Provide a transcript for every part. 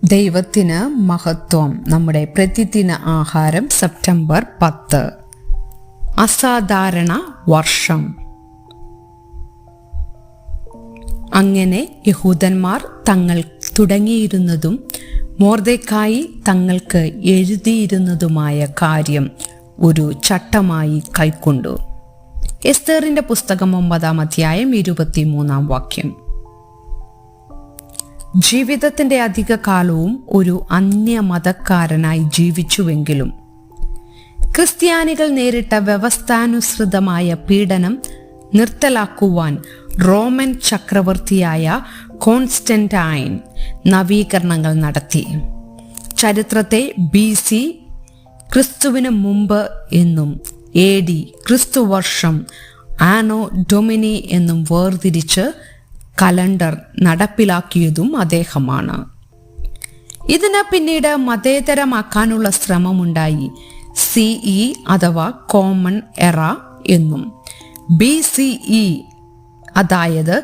ദൈവത്തിന് മഹത്വം. നമ്മുടെ പ്രതിദിന ആഹാരം സെപ്റ്റംബർ 10. അസാധാരണ വർഷം. അങ്ങനെ യഹൂദന്മാർ തങ്ങൾ തുടങ്ങിയിരുന്നതും മൊർദെഖായി തങ്ങൾക്ക് എഴുതിയിരുന്നതുമായ കാര്യം ഒരു ചട്ടമായി കൈക്കൊണ്ടു. എസ്തേറിന്റെ പുസ്തകം 9-ാം അധ്യായം 23-ാം വാക്യം. ജീവിതത്തിന്റെ അധിക കാലവും ഒരു അന്യമതക്കാരനായി ജീവിച്ചുവെങ്കിലും ക്രിസ്ത്യാനികൾ നേരിട്ട വ്യവസ്ഥാനുസൃതമായ പീഡനം നിർത്തലാക്കുവാൻ റോമൻ ചക്രവർത്തിയായ കോൺസ്റ്റന്റൈൻ നവീകരണങ്ങൾ നടത്തി. ചരിത്രത്തെ BC ക്രിസ്തുവിന് മുമ്പ് എന്നും AD ക്രിസ്തുവർഷം ആനോ ഡൊമിനി എന്നും വേർതിരിച്ച് കലണ്ടർ നടപ്പിലാക്കിയതും അദ്ദേഹമാണ്. ഇതിന് പിന്നീട് മതേതരമാക്കാനുള്ള ശ്രമമുണ്ടായി. CE അഥവാ കോമൺ എറ എന്നും BCE അതായത്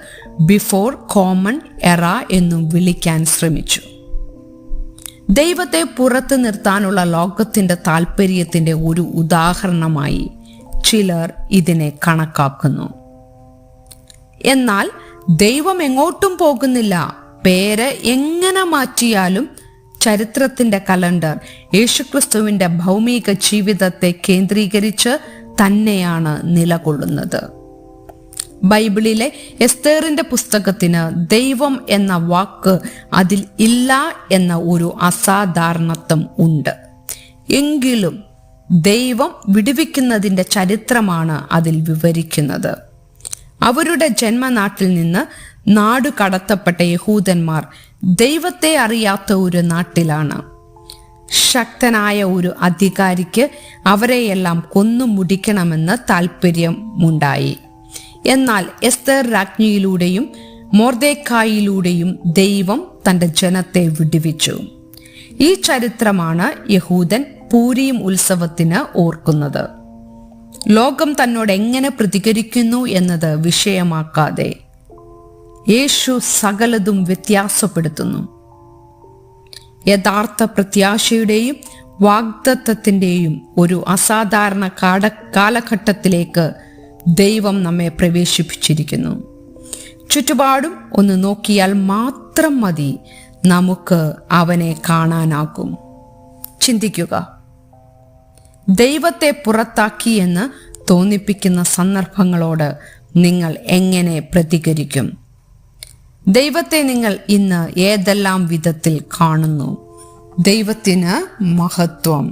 ബിഫോർ കോമൺ എറ എന്നും വിളിക്കാൻ ശ്രമിച്ചു. ദൈവത്തെ പുറത്തു നിർത്താനുള്ള ലോകത്തിന്റെ താല്പര്യത്തിന്റെ ഒരു ഉദാഹരണമായി ചിലർ ഇതിനെ കണക്കാക്കുന്നു. എന്നാൽ ദൈവം എങ്ങോട്ടും പോകുന്നില്ല. പേര് എങ്ങനെ മാറ്റിയാലും ചരിത്രത്തിന്റെ കലണ്ടർ യേശുക്രിസ്തുവിന്റെ ഭൗമിക ജീവിതത്തെ കേന്ദ്രീകരിച്ച് തന്നെയാണ് നിലകൊള്ളുന്നത്. ബൈബിളിലെ എസ്തേറിന്റെ പുസ്തകത്തിന് ദൈവം എന്ന വാക്ക് അതിൽ ഇല്ല എന്ന ഒരു അസാധാരണത്വം ഉണ്ട്. എങ്കിലും ദൈവം വിടുവിക്കുന്നതിന്റെ ചരിത്രമാണ് അതിൽ വിവരിക്കുന്നത്. അവരുടെ ജന്മനാട്ടിൽ നിന്ന് നാടു കടത്തപ്പെട്ട യഹൂദന്മാർ ദൈവത്തെ അറിയാത്ത ഒരു നാട്ടിലാണ്. ശക്തനായ ഒരു അധികാരിക്ക് അവരെയെല്ലാം കൊന്നു മുടിക്കണമെന്ന് താല്പര്യമുണ്ടായി. എന്നാൽ എസ്തേർ രാജ്ഞിയിലൂടെയും മൊർദെഖായിലൂടെയും ദൈവം തന്റെ ജനത്തെ വിടുവിച്ചു. ഈ ചരിത്രമാണ് യഹൂദൻ പൂരീം ഉത്സവത്തിന് ഓർക്കുന്നത്. ലോകം തന്നോട് എങ്ങനെ പ്രതികരിക്കുന്നു എന്നത് വിഷയമാക്കാതെ യേശു സകലതും വ്യത്യാസപ്പെടുത്തുന്നു. യഥാർത്ഥ പ്രത്യാശയുടെയും വാഗ്ദത്തത്തിന്റെയും ഒരു അസാധാരണ കാലഘട്ടത്തിലേക്ക് ദൈവം നമ്മെ പ്രവേശിപ്പിച്ചിരിക്കുന്നു. ചുറ്റുപാടും ഒന്ന് നോക്കിയാൽ മാത്രം മതി നമുക്ക് അവനെ കാണാനാകും. ചിന്തിക്കുക, ദൈവത്തെ പുറത്താക്കി എന്ന് തോന്നിപ്പിക്കുന്ന സന്ദർഭങ്ങളോട് നിങ്ങൾ എങ്ങനെ പ്രതികരിക്കും? ദൈവത്തെ നിങ്ങൾ ഇന്ന് ഏതെല്ലാം വിധത്തിൽ കാണുന്നു? ദൈവത്തിന് മഹത്വം.